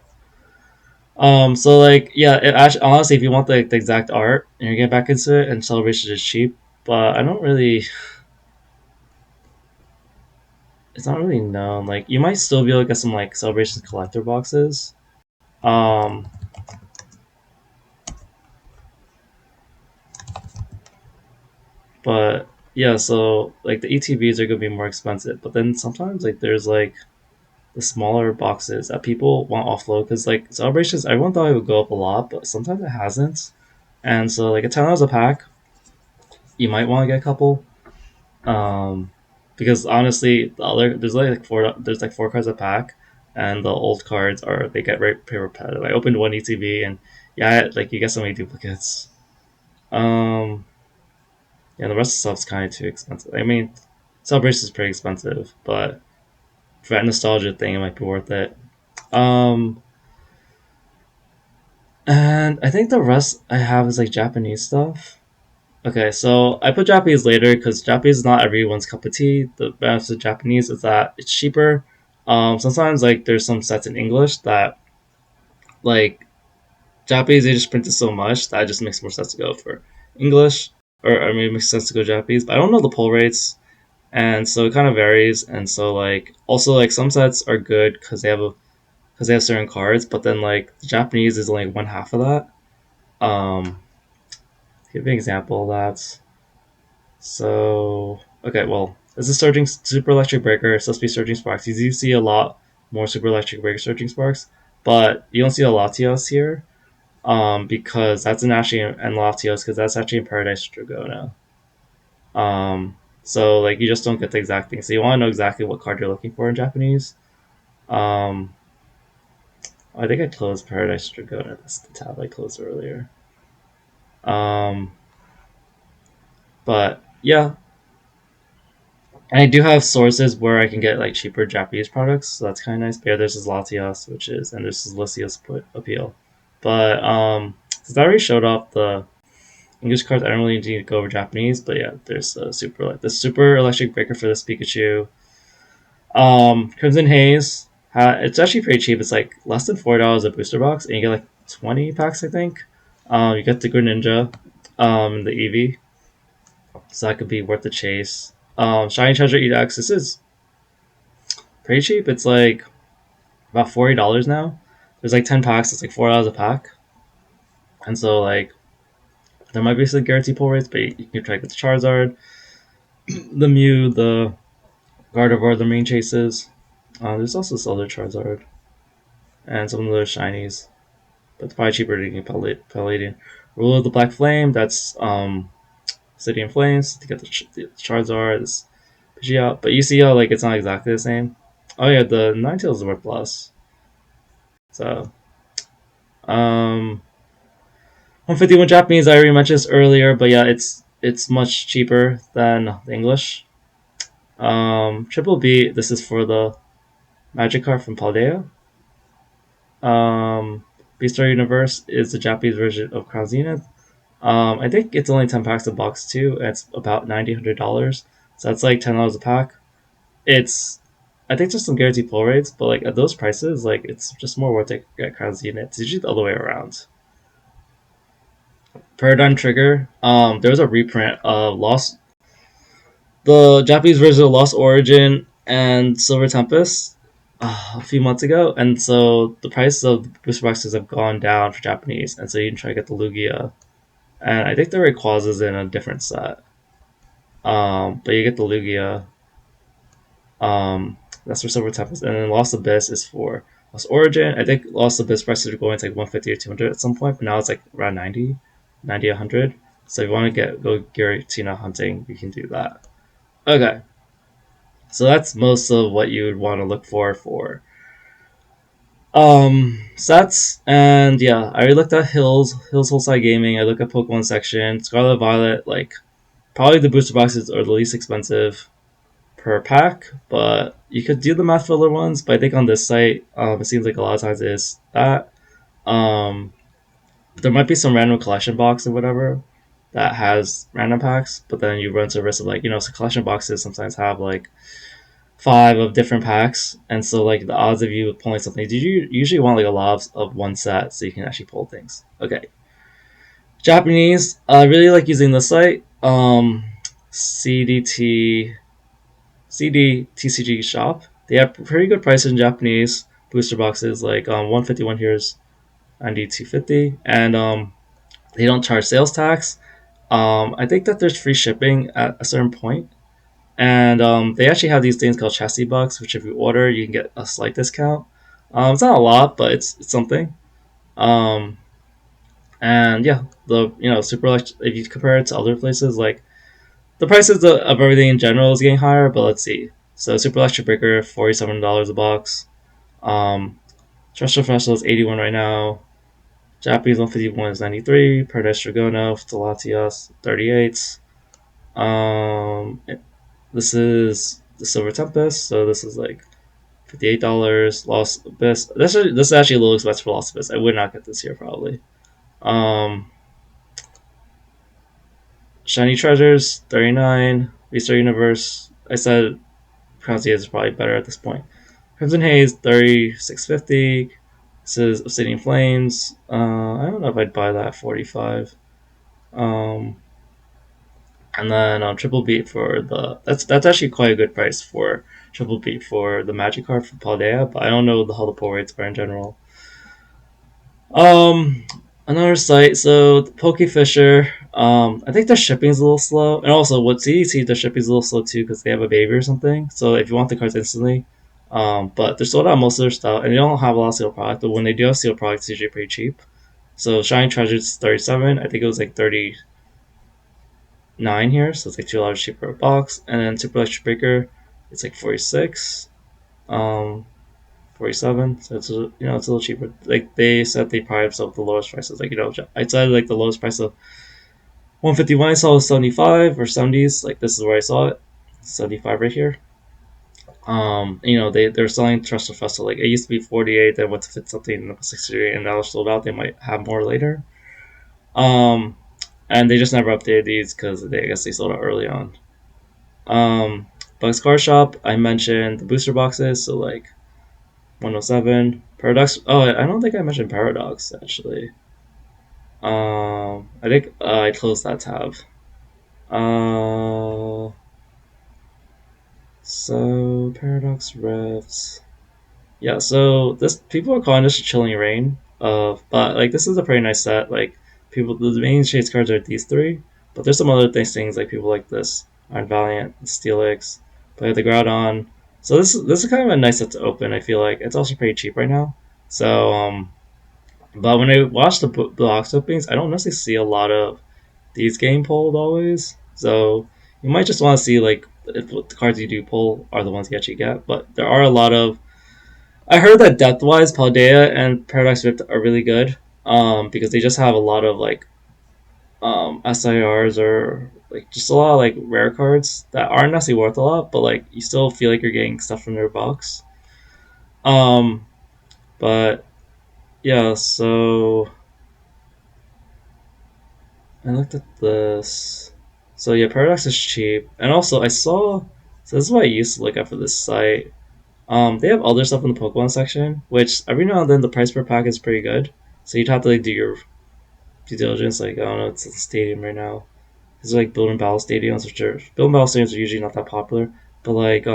So like yeah, it actually honestly, if you want the exact art and you're getting back into it, and Celebration is cheap, but I don't really. It's not really known. Like you might still be able to get some like Celebrations collector boxes. Um, but yeah, so like the ETBs are gonna be more expensive, but then sometimes like there's like the smaller boxes that people want offload because like Celebrations, everyone thought it would go up a lot, but sometimes it hasn't. And so like a $10 a pack, you might want to get a couple. Um, because honestly, the other there's like four cards a pack, and the old cards are they get very repetitive. I opened one ETB and yeah, like you get so many duplicates. Um, yeah, the rest of the stuff's kind of too expensive. I mean, Celebration is pretty expensive, but for that nostalgia thing, it might be worth it. Um, and I think the rest I have is like Japanese stuff. Okay, so I put Japanese later because Japanese is not everyone's cup of tea. The benefit of Japanese is that it's cheaper. Sometimes like there's some sets in English that like Japanese they just printed so much that it just makes more sense to go for English, or I mean it makes sense to go Japanese. But I don't know the pull rates, and so it kind of varies. And so like also like some sets are good because they have certain cards, but then like the Japanese is only one half of that. Give me an example of that. So okay, well, this is Surging Super Electric Breaker. It's supposed to be Surging Sparks. You do see a lot more Super Electric Breaker Surging Sparks, but you don't see a Latios here, because that's in actually and Latios because that's actually in Paradise Dragona. So like you just don't get the exact thing. So you want to know exactly what card you're looking for in Japanese. Um, I think I closed Paradise Dragona. That's the tab I closed earlier. Um, but yeah, and I do have sources where I can get like cheaper Japanese products, so that's kind of nice. But yeah, there's this Latios, which is, and there's this Lysios put appeal. But since I already showed off the English cards, I don't really need to go over Japanese. But yeah, there's the super electric breaker for this Pikachu. Crimson Haze, it's actually pretty cheap. It's like less than $4 a booster box, and you get like 20 packs, I think. You get the Greninja, the Eevee, so that could be worth the chase. Shiny Treasure EX, this is pretty cheap. It's like about $40 now. There's like 10 packs. It's like $4 a pack, and so like there might be some guarantee pull rates, but you can try to get the Charizard, the Mew, the Gardevoir, the main chases. There's also this other Charizard and some of the shinies, but it's probably cheaper to get Palladian. Rule of the Black Flame. That's City in Flames to get the Charizard. This Pidgeot, but you see how like it's not exactly the same. Oh yeah, the Ninetales is worth less. So 151 Japanese. I already mentioned this earlier, but yeah, it's much cheaper than the English. Triple B. This is for the Magic card from Paldea. Beastar Universe is the Japanese version of Crown Zenith. I think it's only 10 packs a box too. And it's about $90-$100, so that's like $10 a pack. It's I think there's some guaranteed pull rates, but like at those prices, like it's just more worth it to get Crown Zenith. It's usually the other way around. Paradigm Trigger. There was a reprint of the Japanese version of Lost Origin and Silver Tempest a few months ago, and so the prices of the booster boxes have gone down for Japanese, and so you can try to get the Lugia, and I think the Rayquaza is in a different set. But you get the Lugia. That's for Silver Tempest, and then Lost Abyss is for Lost Origin. I think Lost Abyss prices are going to like 150 or 200 at some point, but now it's like around 90, 100. So if you want to go Giratina hunting, you can do that. Okay, so that's most of what you would want to look for sets. And yeah, I already looked at Hills Wholesale Gaming. I looked at Pokemon section. Scarlet Violet, like probably the booster boxes are the least expensive per pack, but you could do the math filler ones. But I think on this site, it seems like a lot of times it is that. Um, there might be some random collection box or whatever that has random packs, but then you run into the risk of like so collection boxes sometimes have like 5 of different packs, and so like the odds of you pulling something, you usually want like a lot of one set so you can actually pull things. Okay, Japanese. I really like using this site. CDT CDTCG shop. They have pretty good prices in Japanese booster boxes. Like 151 here is 92.50, and they don't charge sales tax. I think that there's free shipping at a certain point, and they actually have these things called chassis bucks, which if you order, you can get a slight discount. It's not a lot, but it's something. Um, and yeah, the super if you compare it to other places like the prices of everything in general is getting higher, but let's see. So Super Electric Breaker, $47 a box. Um, Terrestrial Festival is 81 right now. Japanese 151 is 93. Paradise Dragonov, Delatias 38. Um, this is the Silver Tempest, so this is like $58. Lost Abyss. This is actually a little expensive for Lost Abyss. I would not get this here probably. Um, Shiny Treasures 39. Vista Universe. I said pronunciation is probably better at this point. Crimson Haze 36.50. This is Obsidian Flames. I don't know if I'd buy that at 45. Um, and then Triple Beat for the that's actually quite a good price for Triple Beat for the Magic card for Paldea, but I don't know how the pull rates are in general. Um, Another site. So Pokefisher. I think their shipping's a little slow, and also what CDC their shipping's a little slow too because they have a baby or something. So if you want the cards instantly, but they're sold out most of their stuff, and they don't have a lot of sealed product. But when they do have sealed products, it's usually pretty cheap. So Shining Treasures 37. I think it was like 39 here, so it's like $2 cheaper a box. And then Super Electric Breaker, it's like 46. Um, 47, so it's a little cheaper. Like they said they probably have sold the lowest prices. Like I said like the lowest price of 151 I saw was 75 or 70s. Like this is where I saw it, 75 right here. They're selling Trust Festival. Like it used to be 48, then went to fit something 68, and now they're sold out. They might have more later. Um, and they just never updated these because I guess they sold out early on. Um, Bugs Car Shop, I mentioned the booster boxes, so like 107 Paradox. Oh, I don't think I mentioned Paradox actually. I think I closed that tab. Uh, so Paradox Rifts. Yeah, so this people are calling this a chilling rain. But like this is a pretty nice set. Like people, the main chase cards are these three, but there's some other things like people like this Iron Valiant, Steelix, play the Groudon. So this is kind of a nice set to open. I feel like it's also pretty cheap right now. So but when I watch the box openings, I don't necessarily see a lot of these getting pulled always. So you might just want to see like if the cards you do pull are the ones you actually get. But there are a lot of. I heard that depth wise, Paldea and Paradox Rift are really good. Because they just have a lot of like SIRs or like just a lot of like rare cards that aren't necessarily worth a lot, but like you still feel like you're getting stuff from their box. Um, but yeah, so I looked at this. So yeah, Paradox is cheap, and also I saw. So this is what I used to look at for this site. They have other stuff in the Pokemon section, which every now and then the price per pack is pretty good. So you'd have to like do your due diligence. Like I don't know, it's a stadium right now. These are like build and battle stadiums, which are build and battle stadiums are usually not that popular. But like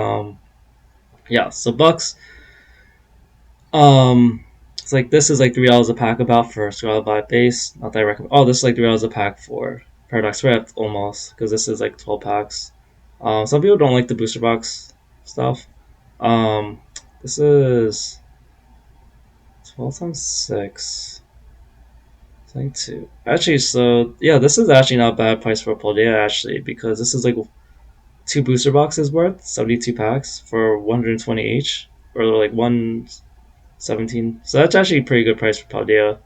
yeah. So Bucks it's like this is like $3 a pack about for Scarlet Violet base. Not that I recommend. Oh, this is like $3 a pack for Paradox Rift almost because this is like 12 packs. Some people don't like the booster box stuff. Um, this is 12 times 6. It's like 2. Actually, so yeah, this is actually not a bad price for a Paldea actually because this is like two booster boxes worth 72 packs for 120 each or like 117. So that's actually a pretty good price for Paldea.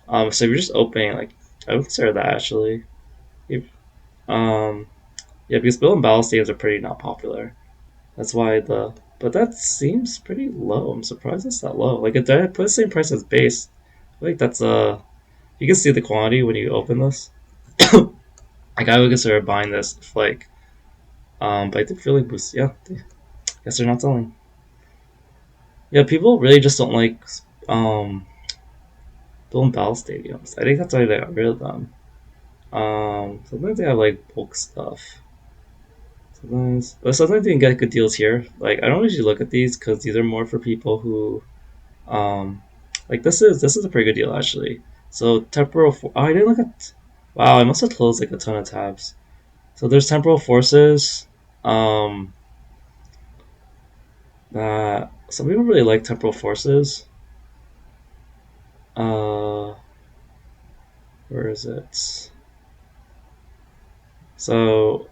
So if you're just opening, like, I would consider that actually. If, um, yeah, because build and battle stadiums are pretty not popular. That's why but that seems pretty low. I'm surprised it's that low. Like, if they put the same price as base, I think that's you can see the quantity when you open this. Like, I would consider buying this if like, but I think feel like boost. Yeah, guess they're not selling. Yeah, people really just don't like um build and battle stadiums. I think that's why they got rid of them. Sometimes they have like bulk stuff. But sometimes you can get good deals here. Like I don't usually look at these because these are more for people who, um, like this is a pretty good deal actually. So temporal. Oh, I didn't look at. Wow, I must have closed like a ton of tabs. So there's temporal forces. Um, that some people really like temporal forces. Uh, where is it? So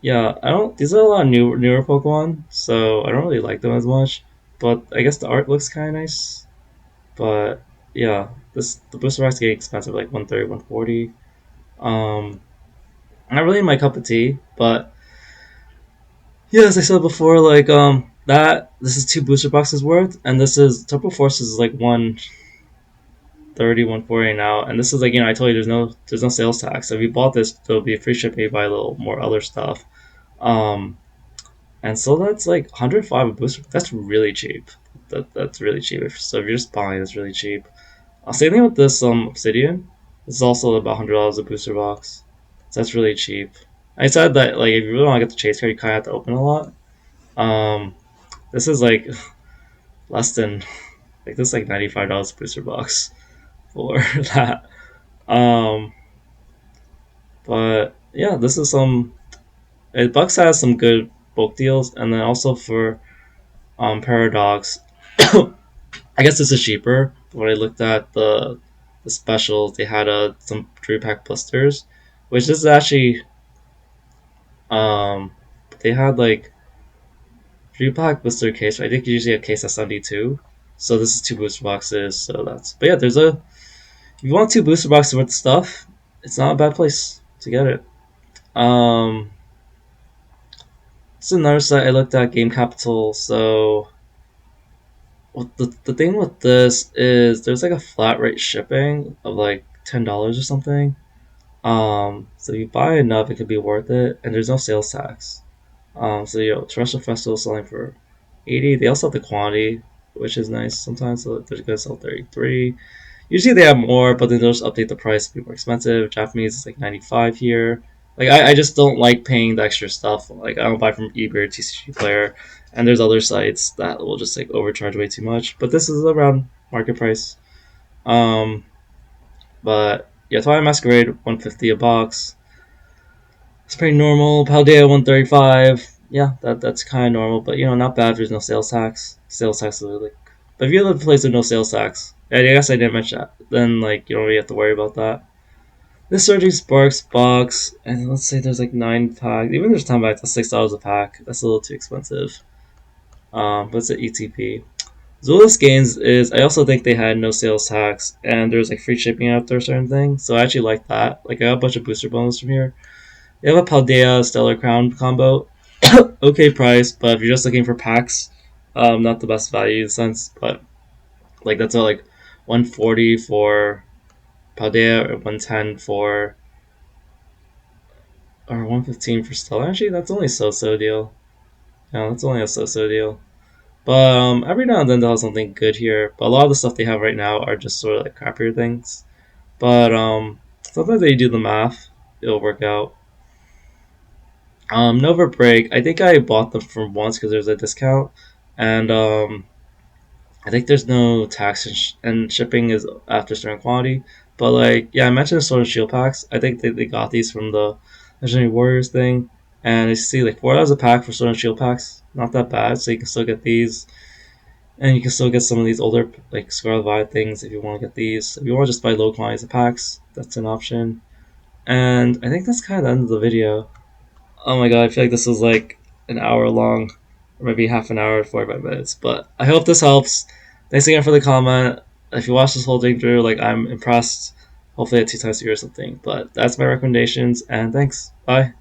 Yeah, I don't. These are a lot of newer Pokemon, so I don't really like them as much. But I guess the art looks kind of nice. But yeah, this the booster packs get expensive, like 130, 140. Um, not really my cup of tea, but yeah, as I said before, like that this is two booster boxes worth, and this is Turbo Force is like 130, 140 now, and this is like I told you there's no sales tax. So if you bought this, there'll be free shipping. You buy a little more other stuff. Um, and so that's like 105 a booster. That's really cheap. That's really cheap. So if you're just buying, that's really cheap. Same thing with this Obsidian. It's also about $100 a booster box. So that's really cheap. I said that like if you really want to get the chase card, you kind of have to open a lot. Um, this is like less than this is like $95 booster box for that. Um, but yeah, this is some. Bucks has some good bulk deals, and then also for Paradox, I guess this is cheaper. When I looked at the specials, they had some 3 pack blisters, which is actually um they had like 3 pack blister case. I think usually a case that's 72. So this is 2 booster boxes. So that's but yeah, there's a if you want 2 booster boxes worth of stuff, it's not a bad place to get it. Um, it's another site I looked at, Game Capital. So what the thing with this is there's like a flat rate shipping of like $10 or something. So you buy enough, it could be worth it, and there's no sales tax. So Terrestrial Festival is selling for 80. They also have the quantity, which is nice sometimes. So they're gonna sell 33. Usually they have more, but then they'll just update the price to be more expensive. Japanese is like 95 here. Like I just don't like paying the extra stuff. Like I don't buy from eBay or TCG Player, and there's other sites that will just like overcharge way too much. But this is around market price. Um, but yeah, Twilight Masquerade 150 a box. It's pretty normal. Paldea 135. Yeah, that's kind of normal, but not bad. There's no sales tax. Sales tax is like, but if you live in a place with no sales tax, I guess I didn't mention that. Then like you don't really have to worry about that. This Surging Sparks box, and let's say there's like 9 packs. Even there's 10 packs, that's $6 a pack. That's a little too expensive. But it's an ETP. Zulus Games is. I also think they had no sales tax, and there's like free shipping after a certain thing. So I actually like that. Like I got a bunch of booster bonuses from here. They have a Paldea Stellar Crown combo. Okay price, but if you're just looking for packs, not the best value in a sense. But like that's all like 140 for Paldea or 110 for or 115 for Stellar. Actually, that's only a so-so deal. Yeah, that's only a so-so deal. But every now and then they'll have something good here. But a lot of the stuff they have right now are just sort of like crappier things. But sometimes they do the math, it'll work out. Nova Break. I think I bought them for once because there's a discount, and I think there's no tax and shipping is after certain quantity. But like, yeah, I mentioned the Sword and Shield packs. I think they got these from the Legendary Warriors thing, and I see like $4 a pack for Sword and Shield packs. Not that bad. So you can still get these, and you can still get some of these older like Scarlet Violet things if you want to get these. If you want to just buy low quantities of packs, that's an option. And I think that's kind of the end of the video. Oh my god, I feel like this was like an hour long, or maybe half an hour, 45 minutes. But I hope this helps. Thanks again for the comment. If you watch this whole thing through, like I'm impressed. Hopefully, at 2 times a year or something. But that's my recommendations, and thanks. Bye.